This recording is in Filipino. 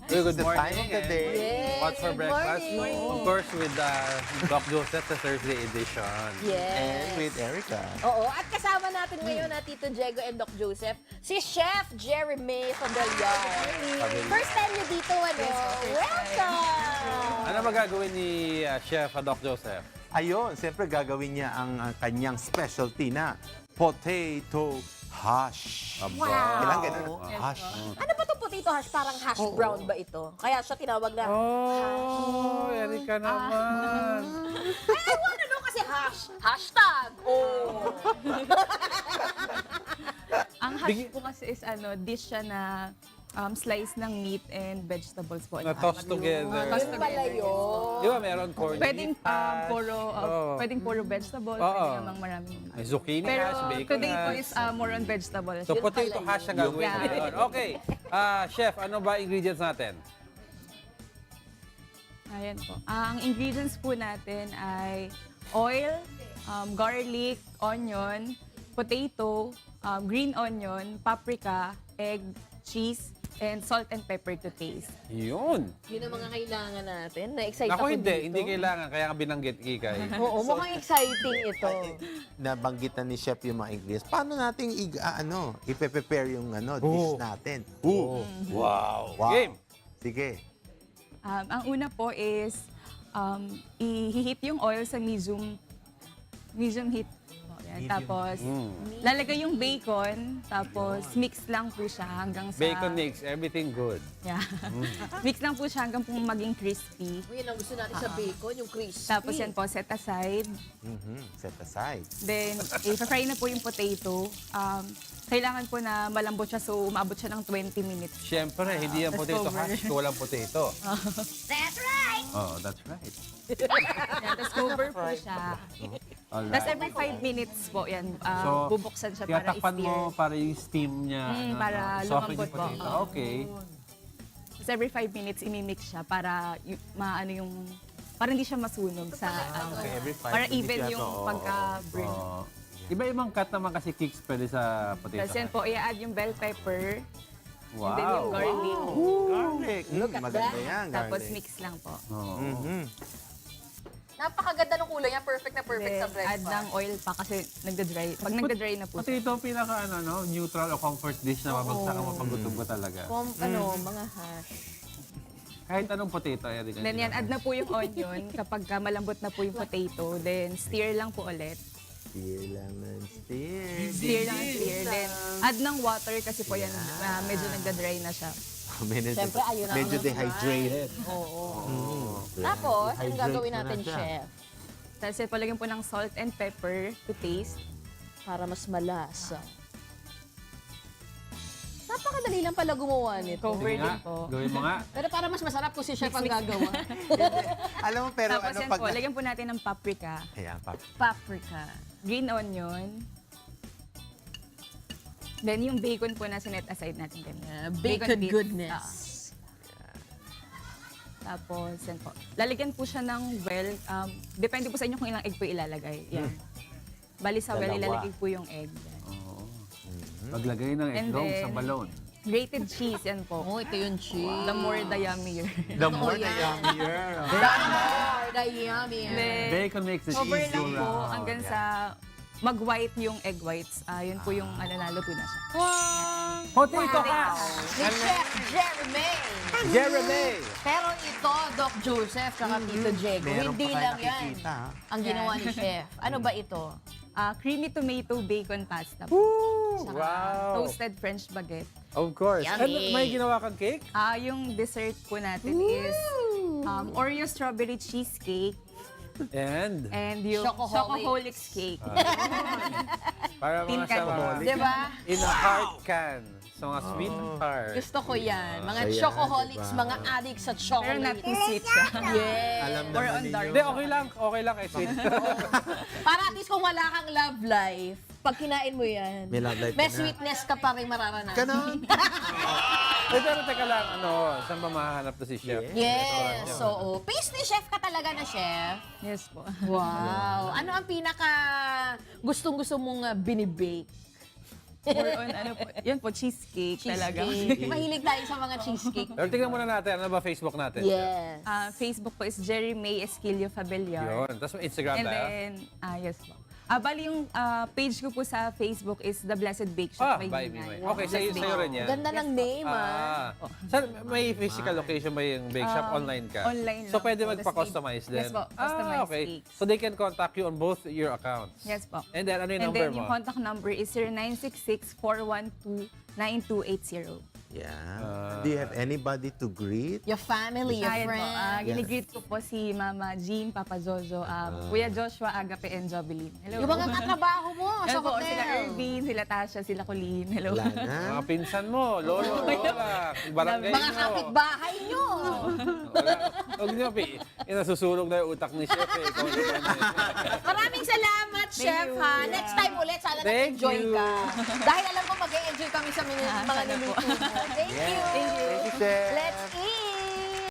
Good the morning. time of the day. Yes, What's for good breakfast? morning. Of course, with Doc Joseph, the Thursday edition. Yes. And with Erica. Oo, at kasama natin ngayon na Tito Diego and Doc Joseph, si Chef Jeremay Fabellar. First time niyo dito, ano? Welcome! Ano ba gagawin ni Chef Doc Joseph? Ayun, siyempre gagawin niya ang kanyang specialty na potato hash. Wow. Kailangan ganun. Hash. Ano ba itong potato hash? Parang hash brown ba ito? Kaya siya tinawag na Oh, Erika naman. I wanna know kasi hash. Hashtag. Oh. Ang hash po kasi is dish siya na slice ng meat and vegetables po. Na-toss together. Toss Yun pala yun. Di ba meron corned Pwedeng beef hash? pwedeng puro vegetable, Oo. pwedeng namang maraming. May zucchini Pero hash, bacon today po hash. is more on vegetables. So, potato hash ang gagawin Yeah. ngayon. Okay. Chef, ano ba ingredients natin? Ayan po. Ang ingredients po natin ay oil, garlic, onion, potato, green onion, paprika, egg, cheese, and salt and pepper to taste. Yun. Yun ang mga kailangan natin. Na-excite Ako ako hindi. dito. Hindi kailangan. Kaya nga binanggit Kikay. Oo, mukhang exciting ito. Nabanggitan ni Chef yung mga ingredients. Paano natin i-prepare yung dish natin? Wow. Wow. Game. Sige. Ang una po is i-heat yung oil sa medium heat. Yan. Tapos, lalagay yung bacon, tapos mix lang po siya hanggang sa... Bacon mix. Everything good. Yeah. Mix lang po siya hanggang po maging crispy. Yun ang gusto natin sa bacon, yung crispy. Tapos yan po, set aside. Set aside. Then, i-fry na po yung potato. Kailangan po na malambot siya, so umabot siya ng 20 minutes. Siyempre, hindi yan Let's potato cover. hash kung walang potato. That's right! Oh, that's right. Yan, tapos cover po siya. Tapos Alright. every 5 minutes po, yan, So, bubuksan siya para Tinatakpan mo i-steer. para yung steam niya. Para soften lumambot yung potato. po. Okay. Tapos every 5 minutes, imimix siya para para hindi siya masunog sa... Okay, every 5 para minutes even yata, yung oo. pagka-burn. Oh. Iba-ibang cut naman kasi kicks pwede sa potato Tapos yan hash. po, i-add yung bell pepper, Wow. and then yung garlic. Garlic. Maganda yan, Tapos garlic. mix lang po. Oo. Napakaganda ng kulay niya. Perfect na perfect Then, sa breakfast. add ng oil pa kasi nagda-dry. Pag nagda-dry na po siya. Potato ang pinaka neutral o comfort dish na mabagsakan mo paggutom ko talaga. Mga hash. Kahit anong potato, Erika. Then yan, add na po yung onion kapag malambot na po yung potato. Then stir lang po ulit. Steer lang ng steer. Stir lang, stir. Then add ng water kasi po yan, medyo nagda-dry na siya. Siyempre, ayun ang Medyo naman. dehydrated. Oo. Tapos, anong Dehydrate gagawin na natin, siya. Chef? Tapos yan, palagyan po ng salt and pepper to taste. Para mas malasa. Napakadali lang pala gumawa nito. Cover Sige nga, din po. gawin mo nga. Pero para mas masarap kung si Chef ang gagawa. Alam mo, pero Tapos yan pag... po, lagyan po natin ng paprika, Ayan, Paprika. green onion, then yung bacon po na sinet aside natin din. Bacon bits. goodness. Tapos, yan po. Lalagyan po siya ng depende po sa inyo kung ilang egg po ilalagay. Yan. Bali sa well, Dalawa. ilalagay po yung egg. Yan. Paglagay ng And eggnog then- sa balon. Grated cheese, yan po. Oh, ito yung cheese. The more, the yummier. The more, the yan. yummier. The yummy. Then, Bacon makes the cover cheese lang go po round. hanggang sa mag-white yung egg whites. Yun po yung naluto na siya. Potato hash! Ni Chef Jeremay. Jeremy! Pero ito, Doc Joseph, saka Tito Diego, Meron hindi pa tayo lang yan nakikita, ha? ang ginawa ni Chef. Ano ba ito? Creamy tomato bacon pasta po. Wow! Toasted French baguette. Of course. Yummy. And may ginawa kang cake? Yung dessert po natin is Oreo strawberry cheesecake And? and yung Chocoholics cake. Para Team mga sa mga... Candy. Diba? In a heart can. Sa mga sweetheart. Gusto ko yan. Mga Ayan, chocoholics, diba? mga addicts sa Pero chocolate. not too sweet siya. Yes. Alam Or naman on ninyo. dark. Hindi, okay lang kay sweet. Para at least kung wala kang love life, pag kinain mo yan, May love life may ka na. sweetness ka pa rin mararanasan. Ganon. Pero teka lang, saan ba mahanap to si Chef? Yes, so pastry chef ka talaga na, chef. Yes po. Wow. Ano ang pinaka gustong-gusto mong binibake? More on ano po, yun po, cheesecake talaga. Cheesecake. Mahilig tayo sa mga cheesecake. Pero tingnan muna natin, ano ba Facebook natin? Yes. Facebook po is Jeremay Fabellar. Yun. Tapos may Instagram And tayo. then, yes po. Bali yung page ko po sa Facebook is The Blessed Bake Ah, Shop by by Ninay. Mimay. Okay, sa'yo rin yan. Ganda ng name, Saan, may physical location ba yung bake shop? Online ka? Online So lang pwede po. magpa-customize din? Yes po, customized okay. cakes. So they can contact you on both your accounts? Yes po. And then, ano yung And number then mo? yung contact number is 0966-412-9280. Yeah. Do you have anybody to greet? Your family, your Ayan po, friends. ginigreet ko po si Mama Jean, Papa Jojo, Kuya Joshua, Agape, and Jovelyn. Hello. Yung mga katrabaho mo sa Hello po, hotel. sila Irvin, sila Tasha, sila Colleen. Hello. Wala na. Mga pinsan mo, lolo, lola, barangay Mga mo. kapitbahay nyo. Wala. Huwag niyo, nasusunog na yung utak ni Chef. Ikaw naman, Maraming salamat, Chef, you. ha? Next time ulit, sana Thank nag-enjoy you. ka. Dahil alam ko mag-enjoy kami sa mga sana po. niluto mo. Thank you. Thank you, Chef.